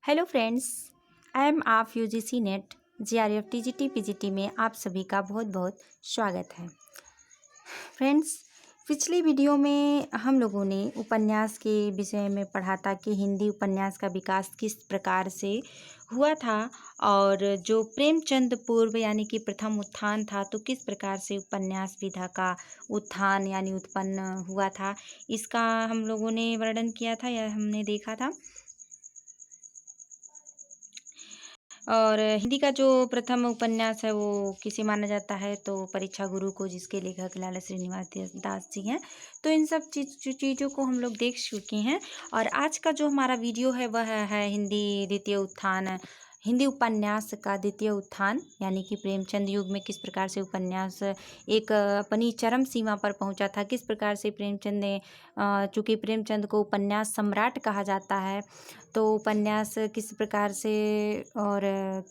Hello friends, I am आप UGC net GRF TGT PGT में आप सभी का बहुत बहुत स्वागत है। फ्रेंड्स, पिछली वीडियो में हम लोगों ने उपन्यास के विषय में पढ़ा था कि हिंदी उपन्यास का विकास किस प्रकार से हुआ था और जो प्रेमचंद पूर्व यानी कि प्रथम उत्थान था तो किस प्रकार से उपन्यास विधा का उत्थान यानी उत्पन्न हुआ था, इसका हम लोगों ने वर्णन किया था या हमने देखा था। और हिंदी का जो प्रथम उपन्यास है वो किसे माना जाता है तो परीक्षा गुरु को, जिसके लेखक लाला श्रीनिवास दास जी हैं। तो इन सब चीज़ों को हम लोग देख चुके हैं और आज का जो हमारा वीडियो है वह है हिंदी उपन्यास का द्वितीय उत्थान यानी कि प्रेमचंद युग में किस प्रकार से उपन्यास एक अपनी चरम सीमा पर पहुंचा था, किस प्रकार से प्रेमचंद ने चूँकि प्रेमचंद को उपन्यास सम्राट कहा जाता है तो उपन्यास किस प्रकार से और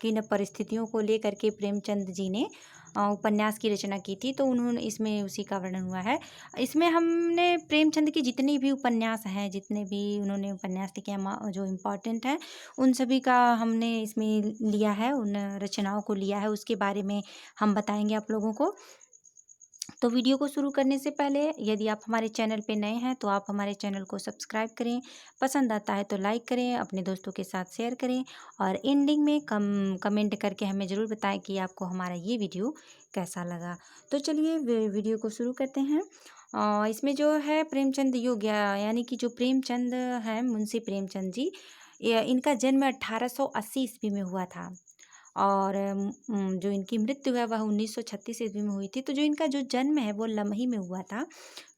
किन परिस्थितियों को लेकर के प्रेमचंद जी ने उपन्यास की रचना की थी, तो उन्होंने इसमें उसी का वर्णन हुआ है। इसमें हमने प्रेमचंद की जितने भी उपन्यास हैं, जितने भी उन्होंने उपन्यास लिखे हैं जो इम्पोर्टेंट हैं, उन सभी का हमने इसमें लिया है, उन रचनाओं को लिया है, उसके बारे में हम बताएंगे आप लोगों को। तो वीडियो को शुरू करने से पहले यदि आप हमारे चैनल पे नए हैं तो आप हमारे चैनल को सब्सक्राइब करें, पसंद आता है तो लाइक करें, अपने दोस्तों के साथ शेयर करें और एंडिंग में कमेंट करके हमें ज़रूर बताएं कि आपको हमारा ये वीडियो कैसा लगा। तो चलिए वीडियो को शुरू करते हैं। इसमें जो है प्रेमचंद युग यानी कि जो प्रेमचंद हैं, मुंशी प्रेमचंद जी, इनका जन्म 1880 ईस्वी में हुआ था और जो इनकी मृत्यु है वह 1936 ईस्वी में हुई थी। तो जो इनका जो जन्म है वो लमही में हुआ था,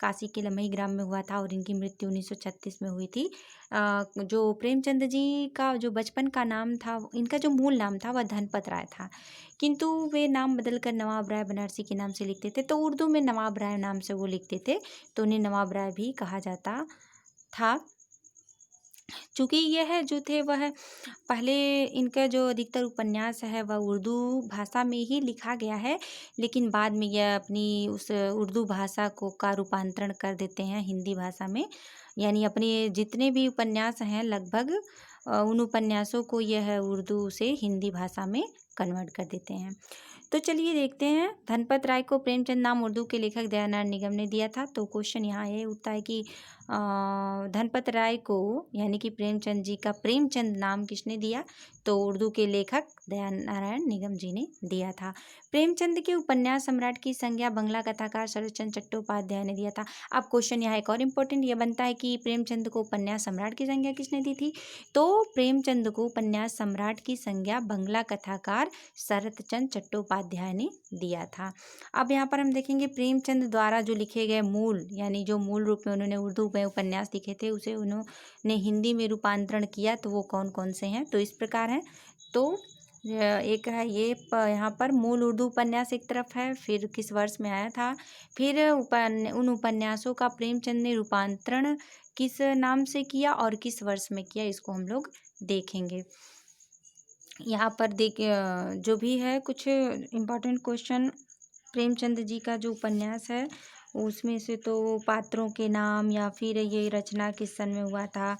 काशी के लमही ग्राम में हुआ था और इनकी मृत्यु 1936 में हुई थी। जो प्रेमचंद जी का जो बचपन का नाम था, इनका जो मूल नाम था वह धनपत राय था, किंतु वे नाम बदलकर नवाब राय बनारसी के नाम से लिखते थे। तो उर्दू में नवाब राय नाम से वो लिखते थे, तो उन्हें नवाब राय भी कहा जाता था। चूँकि यह जो थे वह पहले, इनका जो अधिकतर उपन्यास है वह उर्दू भाषा में ही लिखा गया है, लेकिन बाद में यह अपनी उस उर्दू भाषा को का रूपांतरण कर देते हैं हिंदी भाषा में, यानी अपने जितने भी उपन्यास हैं लगभग उन उपन्यासों को यह उर्दू से हिंदी भाषा में कन्वर्ट कर देते हैं। तो चलिए देखते हैं। धनपत राय को प्रेमचंद नाम उर्दू के लेखक दयानंद निगम ने दिया था। तो क्वेश्चन यहाँ ये उठता है कि धनपत राय को यानी कि प्रेमचंद जी का प्रेमचंद नाम किसने दिया, तो उर्दू के लेखक दयानारायण निगम जी ने दिया था। प्रेमचंद के उपन्यास सम्राट की संज्ञा बंगला कथाकार शरतचंद्र चट्टोपाध्याय ने दिया था। अब क्वेश्चन यहाँ एक और इम्पोर्टेंट ये बनता है कि प्रेमचंद को उपन्यास सम्राट की संज्ञा किसने दी थी, तो प्रेमचंद को उपन्यास सम्राट की संज्ञा बंगला कथाकार शरतचंद्र चट्टोपाध्याय ने दिया था। अब यहाँ पर हम देखेंगे प्रेमचंद द्वारा जो लिखे गए मूल यानी जो मूल रूप में उन्होंने उर्दू में उपन्यास लिखे थे उसे उन्होंने हिंदी में रूपांतरण किया, तो वो कौन कौन से हैं, तो इस प्रकार हैं। तो एक है ये यहाँ पर मूल उर्दू उपन्यास एक तरफ है, फिर किस वर्ष में आया था, फिर उन उपन्यासों का प्रेमचंद ने रूपांतरण किस नाम से किया और किस वर्ष में किया, इसको हम लोग देखेंगे। यहाँ पर जो भी है कुछ इम्पोर्टेंट क्वेश्चन प्रेमचंद जी का जो उपन्यास है उसमें से, तो पात्रों के नाम या फिर ये रचना किस सन में हुआ था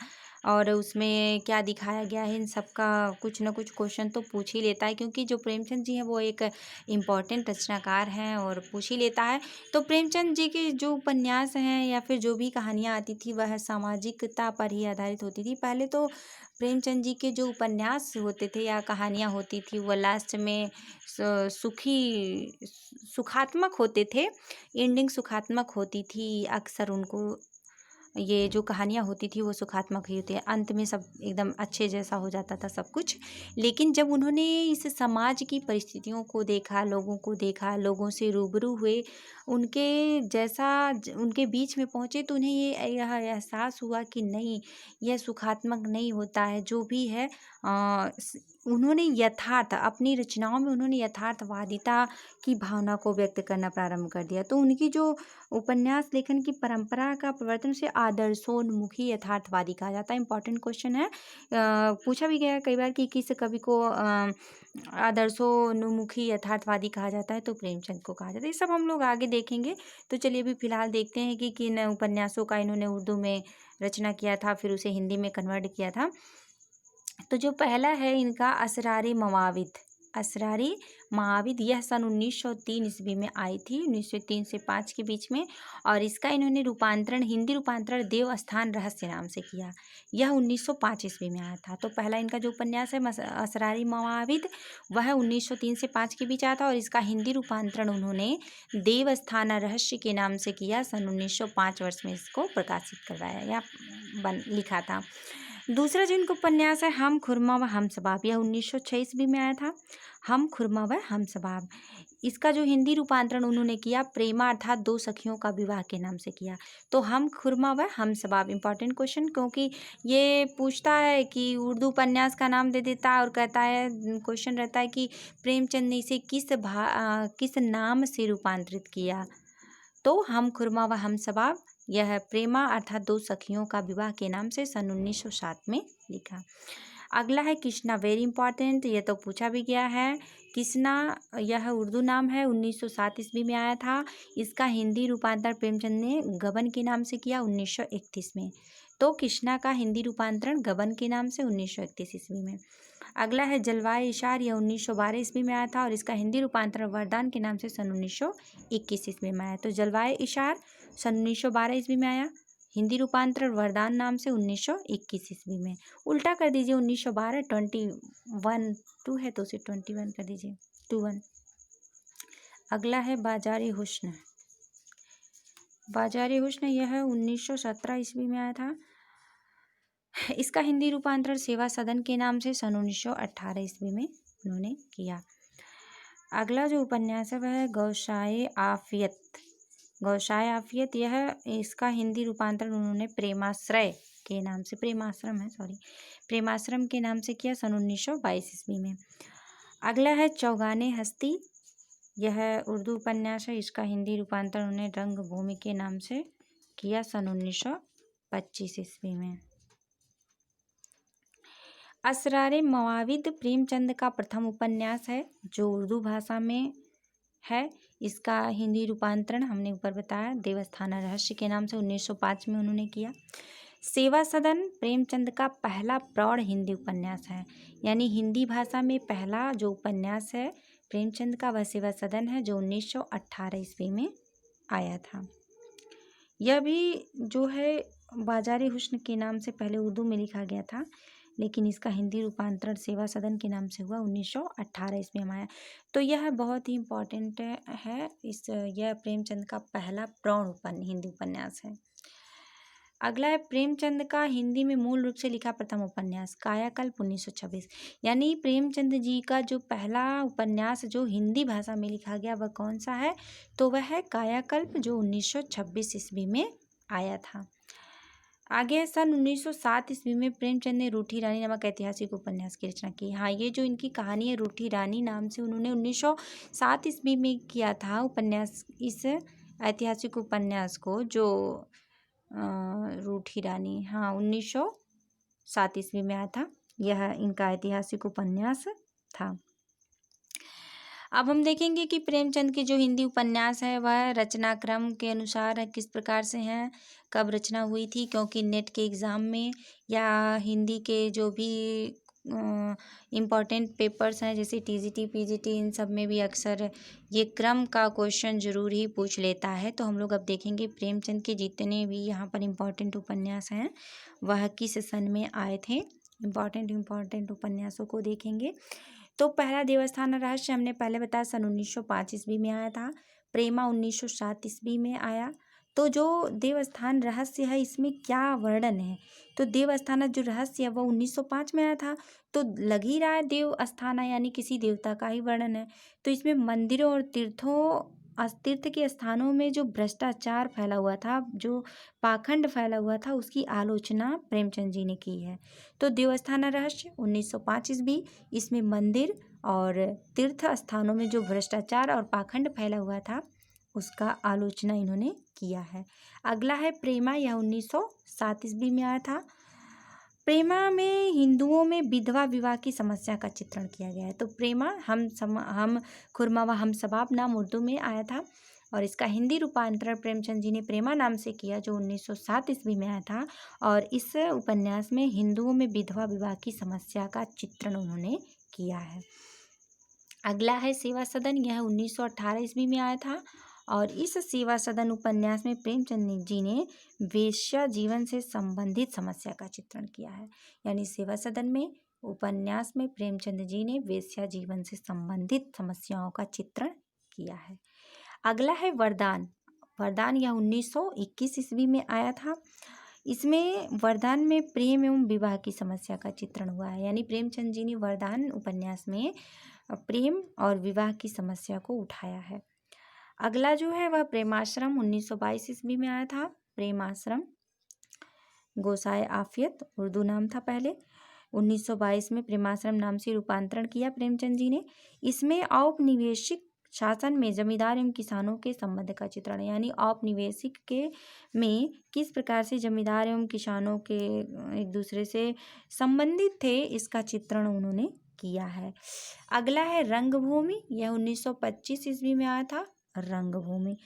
और उसमें क्या दिखाया गया है, इन सब का कुछ ना कुछ क्वेश्चन तो पूछ ही लेता है, क्योंकि जो प्रेमचंद जी हैं वो एक इम्पॉर्टेंट रचनाकार हैं और पूछ ही लेता है। तो प्रेमचंद जी के जो उपन्यास हैं या फिर जो भी कहानियाँ आती थी वह सामाजिकता पर ही आधारित होती थी। पहले तो प्रेमचंद जी के जो उपन्यास होते थे या कहानियाँ होती थी वो लास्ट में सुखात्मक होते थे, एंडिंग सुखात्मक होती थी। अक्सर उनको ये जो कहानियाँ होती थी वो सुखात्मक ही होती है, अंत में सब एकदम अच्छे जैसा हो जाता था सब कुछ। लेकिन जब उन्होंने इस समाज की परिस्थितियों को देखा, लोगों को देखा, लोगों से रूबरू हुए, उनके उनके बीच में पहुँचे, तो उन्हें यह एहसास हुआ कि नहीं, यह सुखात्मक नहीं होता है जो भी है। उन्होंने अपनी रचनाओं में उन्होंने यथार्थवादिता की भावना को व्यक्त करना प्रारंभ कर दिया। तो उनकी जो उपन्यास लेखन की परंपरा का प्रवर्तन से आदर्शोन्मुखी यथार्थवादी कहा जाता है। इंपॉर्टेंट क्वेश्चन है, पूछा भी गया कई बार कि किस कवि को आदर्शोन्मुखी यथार्थवादी कहा जाता है, तो प्रेमचंद को कहा जाता है। ये सब हम लोग आगे देखेंगे। तो चलिए अभी फिलहाल देखते हैं कि किन उपन्यासों का इन्होंने उर्दू में रचना किया था फिर उसे हिंदी में कन्वर्ट किया था। तो जो पहला है इनका असरारी मवाविद, असरारी मवाविद, यह सन 1903 ईस्वी में आई थी, 1903 से 5 के बीच में। और इसका इन्होंने रूपांतरण, हिंदी रूपांतरण देवस्थान रहस्य नाम से किया। यह 1905 ईस्वी में आया था। तो पहला इनका जो उपन्यास है असरारी मवाविद, वह 1903 से 5 के बीच आया था और इसका हिंदी रूपांतरण उन्होंने देवस्थान रहस्य के नाम से किया। सन 1905 वर्ष में इसको प्रकाशित करवाया या लिखा था। दूसरा जो इनका उपन्यास है हम खुरमा व हम सबाब, यह 1906 ईस्वी में आया था। हम खुरमा व हम सबाब, इसका जो हिंदी रूपांतरण उन्होंने किया प्रेमा अर्थात दो सखियों का विवाह के नाम से किया। तो हम खुरमा व हम सबाब इंपॉर्टेंट क्वेश्चन, क्योंकि ये पूछता है कि उर्दू उपन्यास का नाम दे देता है और कहता है, क्वेश्चन रहता है कि प्रेमचंद ने इसे किस नाम से रूपांतरित किया। तो हम खुरमा व हम सबाब, यह प्रेमा अर्थात दो सखियों का विवाह के नाम से सन 1907 में लिखा। अगला है कृष्णा, वेरी इंपॉर्टेंट, ये तो पूछा भी गया है। कृष्णा यह उर्दू नाम है, 1907 ईस्वी में आया था। इसका हिंदी रूपांतरण प्रेमचंद ने गबन के नाम से किया 1931 में। तो कृष्णा का हिंदी रूपांतरण गबन के नाम से 1931 ईस्वी में। अगला है जलवाए इशार, यह 1912 ईस्वी में आया था और इसका हिंदी रूपांतरण वरदान के नाम से सन 1921 ईस्वी में आया। तो जलवाए इशार सन 1912 ईस्वी में आया, हिंदी रूपांतरण वरदान नाम से 1921 ईस्वी में। उल्टा कर दीजिए, 1912 21 2 है तो उसे 21 कर दीजिए, 21। अगला है बाजारे हुस्न, बाजारे हुस्न यह 1917 ईस्वी में आया था। इसका हिंदी रूपांतरण सेवा सदन के नाम से सन 1918 ईस्वी में उन्होंने किया। अगला जो उपन्यास है वह है गौशाए आफियत, गौशाए आफियत, यह इसका हिंदी रूपांतरण उन्होंने प्रेमाश्रय के नाम से, प्रेमाश्रम है सॉरी, प्रेमाश्रम के नाम से किया सन 1922 ईस्वी में। अगला है चौगाने हस्ती, यह उर्दू उपन्यास है, इसका हिंदी रूपांतरण उन्होंने रंगभूमि के नाम से किया सन 1925 ईस्वी में। असरारे मवाविद प्रेमचंद का प्रथम उपन्यास है जो उर्दू भाषा में है। इसका हिंदी रूपांतरण हमने ऊपर बताया देवस्थान रहस्य के नाम से 1905 में उन्होंने किया। सेवा सदन प्रेमचंद का पहला प्रौढ़ हिंदी उपन्यास है, यानी हिंदी भाषा में पहला जो उपन्यास है प्रेमचंद का वह सेवा सदन है जो 1918 ईस्वी में आया था। यह भी जो है बाजारे हुस्न के नाम से पहले उर्दू में लिखा गया था, लेकिन इसका हिंदी रूपांतरण सेवा सदन के नाम से हुआ 1918 ईस्वी में आया। तो यह बहुत ही इम्पोर्टेंट है, यह प्रेमचंद का पहला प्रौढ़ हिंदी उपन्यास है। अगला है प्रेमचंद का हिंदी में मूल रूप से लिखा प्रथम उपन्यास कायाकल्प 1926, यानी प्रेमचंद जी का जो पहला उपन्यास जो हिंदी भाषा में लिखा गया वह कौन सा है, तो वह है कायाकल्प जो 1926 ईस्वी में आया था। आगे सन 1907 ईस्वी में प्रेमचंद ने रूठी रानी नामक ऐतिहासिक उपन्यास की रचना की। हाँ, ये जो इनकी कहानी है रूठी रानी नाम से उन्होंने 1907 ईस्वी में किया था उपन्यास, इस ऐतिहासिक उपन्यास को जो रूठी रानी, हाँ 1907 ईस्वी में आया था, यह इनका ऐतिहासिक उपन्यास था। अब हम देखेंगे कि प्रेमचंद के जो हिंदी उपन्यास है वह रचनाक्रम के अनुसार किस प्रकार से हैं, कब रचना हुई थी, क्योंकि नेट के एग्ज़ाम में या हिंदी के जो भी इम्पॉर्टेंट पेपर्स हैं जैसे टीजीटी पीजीटी इन सब में भी अक्सर ये क्रम का क्वेश्चन ज़रूर ही पूछ लेता है। तो हम लोग अब देखेंगे प्रेमचंद के जितने भी यहाँ पर इम्पॉर्टेंट उपन्यास हैं वह किस सन में आए थे, इम्पॉर्टेंट उपन्यासों को देखेंगे। तो पहला देवस्थान रहस्य हमने पहले बताया सन 1905 ईस्वी में आया था, प्रेमा 1907 ईस्वी में आया। तो जो देवस्थान रहस्य है इसमें क्या वर्णन है, तो देवस्थान जो रहस्य है वो 1905 में आया था, तो लग ही रहा है देव स्थान यानी किसी देवता का ही वर्णन है। तो इसमें मंदिरों और तीर्थ के स्थानों में जो भ्रष्टाचार फैला हुआ था, जो पाखंड फैला हुआ था, उसकी आलोचना प्रेमचंद जी ने की है। तो देवस्थान रहस्य 1905 ईस्वी, इसमें मंदिर और तीर्थ स्थानों में जो भ्रष्टाचार और पाखंड फैला हुआ था उसका आलोचना इन्होंने किया है। अगला है प्रेमा, यह 1907 ईस्वी में आया था। प्रेमा में हिंदुओं में विधवा विवाह की समस्या का चित्रण किया गया है। तो प्रेमा हम खुरमा व हम सबाब नाम उर्दू में आया था और इसका हिंदी रूपांतरण प्रेमचंद जी ने प्रेमा नाम से किया, जो 1907 ईस्वी में आया था। और इस उपन्यास में हिंदुओं में विधवा विवाह की समस्या का चित्रण उन्होंने किया है। अगला है सेवा सदन, यह 1918 ईस्वी में आया था। और इस सेवा सदन उपन्यास में प्रेमचंद जी ने वेश्या जीवन से संबंधित समस्या का चित्रण किया है। यानी सेवा सदन में उपन्यास में प्रेमचंद जी ने वेश्या जीवन से संबंधित समस्याओं का चित्रण किया है। अगला है वरदान। वरदान यह 1921 ईस्वी में आया था। इसमें वरदान में प्रेम एवं विवाह की समस्या का चित्रण हुआ है। यानी प्रेमचंद जी ने वरदान उपन्यास में प्रेम और विवाह की समस्या को उठाया है। अगला जो है वह प्रेमाश्रम 1922 ईस्वी में आया था। प्रेमाश्रम गोसाए आफियत उर्दू नाम था पहले। 1922 में प्रेमाश्रम नाम से रूपांतरण किया प्रेमचंद जी ने। इसमें औपनिवेशिक शासन में जमींदार एवं किसानों के संबंध का चित्रण है। यानी औपनिवेशिक के में किस प्रकार से जमींदार एवं किसानों के एक दूसरे से संबंधित थे, इसका चित्रण उन्होंने किया है। अगला है रंगभूमि, यह 1925 ईस्वी में आया था। रंगभूमि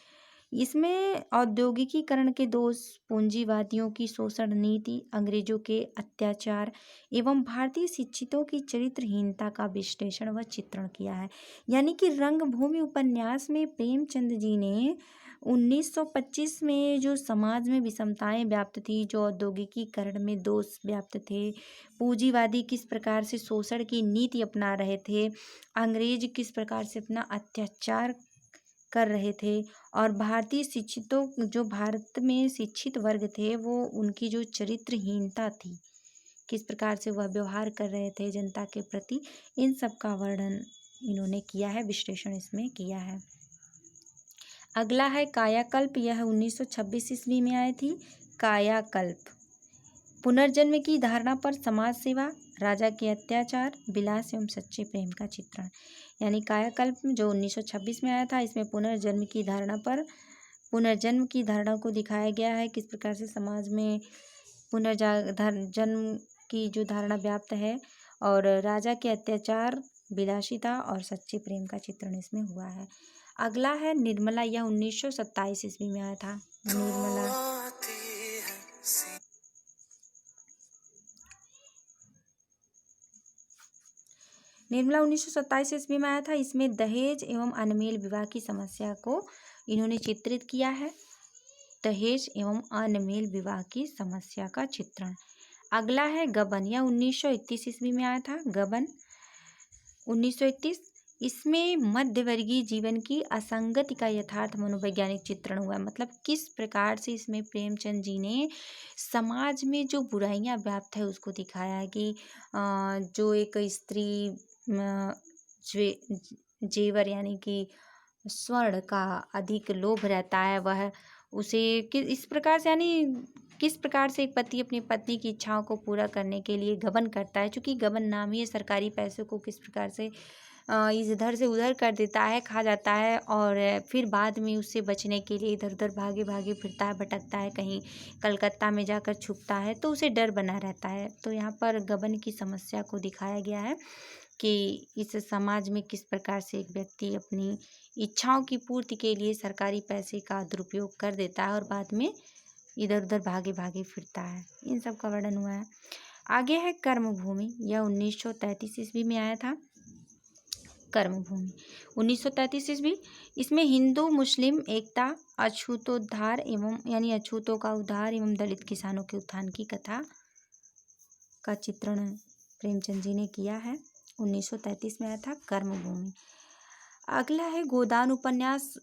इसमें औद्योगिकीकरण के दोष, पूंजीवादियों की शोषण नीति, अंग्रेजों के अत्याचार एवं भारतीय शिक्षितों की चरित्रहीनता का विश्लेषण व चित्रण किया है। यानी कि रंगभूमि उपन्यास में प्रेमचंद जी ने 1925 में जो समाज में विषमताएं व्याप्त थी, जो औद्योगिकीकरण में दोष व्याप्त थे, पूंजीवादी किस प्रकार से शोषण की नीति अपना रहे थे, अंग्रेज किस प्रकार से अपना अत्याचार कर रहे थे, और भारतीय शिक्षितों जो भारत में शिक्षित वर्ग थे वो उनकी जो चरित्रहीनता थी, किस प्रकार से वह व्यवहार कर रहे थे जनता के प्रति, इन सब का वर्णन इन्होंने किया है, विश्लेषण इसमें किया है। अगला है कायाकल्प, यह 1926 ईस्वी में आई थी। कायाकल्प पुनर्जन्म की धारणा पर समाज सेवा, राजा के अत्याचार, विलास एवं सच्चे प्रेम का चित्रण। यानी कायाकल्प जो 1926 में आया था, इसमें पुनर्जन्म की धारणा को दिखाया गया है, किस प्रकार से समाज में जन्म की जो धारणा व्याप्त है, और राजा के अत्याचार, विलासिता और सच्चे प्रेम का चित्रण इसमें हुआ है। अगला है निर्मला, यह 1927 ईस्वी में आया था। निर्मला 1927 ईस्वी में आया था। इसमें दहेज एवं अनमेल विवाह की समस्या को इन्होंने चित्रित किया है। दहेज एवं अनमेल विवाह की समस्या का चित्रण। अगला है गबन, यह 1931 ईस्वी में आया था। गबन 1931, इसमें मध्यवर्गीय जीवन की असंगति का यथार्थ मनोवैज्ञानिक चित्रण हुआ है। मतलब किस प्रकार से इसमें प्रेमचंद जी ने समाज में जो बुराइयां व्याप्त है उसको दिखाया है कि जो एक स्त्री जेवर यानी कि स्वर्ण का अधिक लोभ रहता है, वह उसे इस प्रकार से, यानी किस प्रकार से एक पति अपनी पत्नी की इच्छाओं को पूरा करने के लिए गबन करता है। चूँकि गबन नाम ही सरकारी पैसों को किस प्रकार से इधर से उधर कर देता है, खा जाता है, और फिर बाद में उससे बचने के लिए इधर उधर भागे फिरता है, भटकता है, कहीं कलकत्ता में जाकर छुपता है, तो उसे डर बना रहता है। तो यहाँ पर गबन की समस्या को दिखाया गया है कि इस समाज में किस प्रकार से एक व्यक्ति अपनी इच्छाओं की पूर्ति के लिए सरकारी पैसे का दुरुपयोग कर देता है और बाद में इधर उधर भागे फिरता है। इन सब का वर्णन हुआ है। आगे है कर्मभूमि, यह 1933 ईस्वी में आया था। कर्मभूमि 1933 ईस्वी, इसमें हिंदू मुस्लिम एकता, अछूतोद्धार एवं यानी अछूतों का उद्धार एवं दलित किसानों के उत्थान की कथा का चित्रण प्रेमचंद जी ने किया है। 1933 में आया था कर्मभूमि। अगला है गोदान उपन्यास,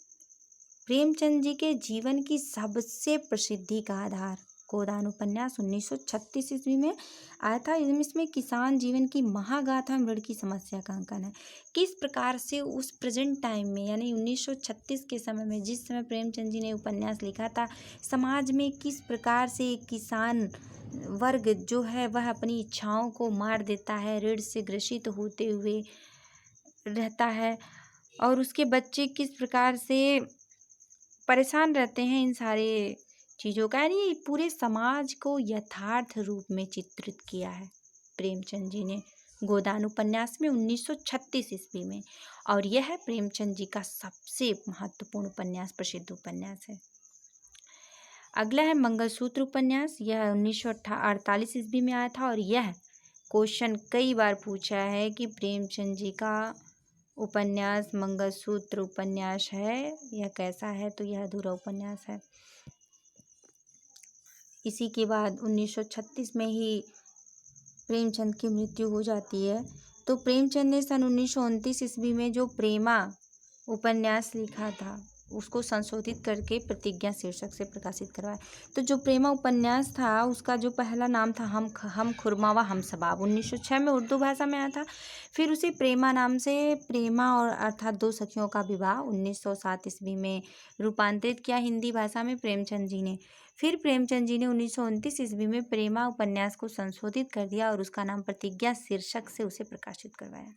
प्रेमचंद जी के जीवन की सबसे प्रसिद्धि का आधार। गोदान उपन्यास 1936 ईस्वी में आया था। इसमें किसान जीवन की महागाथा में ऋण की समस्या का अंकन है। किस प्रकार से उस प्रेजेंट टाइम में यानी 1936 के समय में, जिस समय प्रेमचंद जी ने उपन्यास लिखा था, समाज में किस प्रकार से किसान वर्ग जो है वह अपनी इच्छाओं को मार देता है, ऋण से ग्रसित होते हुए रहता है, और उसके बच्चे किस प्रकार से परेशान रहते हैं इन सारे चीज़ों का। यानी पूरे समाज को यथार्थ रूप में चित्रित किया है प्रेमचंद जी ने गोदान उपन्यास में 1936 ईस्वी में। और यह है प्रेमचंद जी का सबसे महत्वपूर्ण उपन्यास, प्रसिद्ध उपन्यास है। अगला है मंगलसूत्र उपन्यास। यह 1948 ईस्वी में आया था और यह क्वेश्चन कई बार पूछा है कि प्रेमचंद जी का उपन्यास मंगलसूत्र उपन्यास है, यह कैसा है, तो यह अधूरा उपन्यास है। इसी के बाद 1936 में ही प्रेमचंद की मृत्यु हो जाती है। तो प्रेमचंद ने सन 1929 ईस्वी में जो प्रेमा उपन्यास लिखा था उसको संशोधित करके प्रतिज्ञा शीर्षक से प्रकाशित करवाया। तो जो प्रेमा उपन्यास था उसका जो पहला नाम था हम खुरमा व हम सबाब, 1906 में उर्दू भाषा में आया था। फिर उसे प्रेमा नाम से प्रेमा और अर्थात दो सखियों का विवाह 1907 ईस्वी में रूपांतरित किया हिंदी भाषा में प्रेमचंद जी ने। फिर प्रेमचंद जी ने 1929 ईस्वी में प्रेमा उपन्यास को संशोधित कर दिया और उसका नाम प्रतिज्ञा शीर्षक से उसे प्रकाशित करवाया।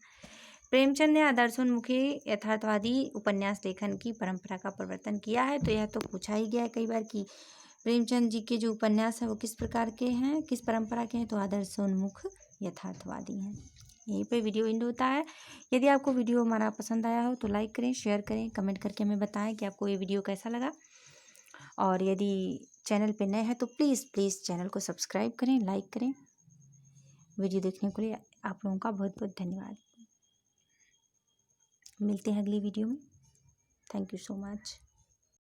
प्रेमचंद ने आदर्शोन्मुखी यथार्थवादी उपन्यास लेखन की परंपरा का प्रवर्तन किया है। तो यह तो पूछा ही गया है कई बार कि प्रेमचंद जी के जो उपन्यास हैं वो किस प्रकार के हैं, किस परंपरा के हैं, तो आदर्शोन्मुख यथार्थवादी हैं। यहीं पे वीडियो एंड होता है। यदि आपको वीडियो हमारा पसंद आया हो तो लाइक करें, शेयर करें, कमेंट करके हमें बताएं कि आपको ये वीडियो कैसा लगा। और यदि चैनल पे नए हैं तो प्लीज़ चैनल को सब्सक्राइब करें, लाइक करें। वीडियो देखने के लिए आप लोगों का बहुत बहुत धन्यवाद। मिलते हैं अगली वीडियो में। Thank you so much.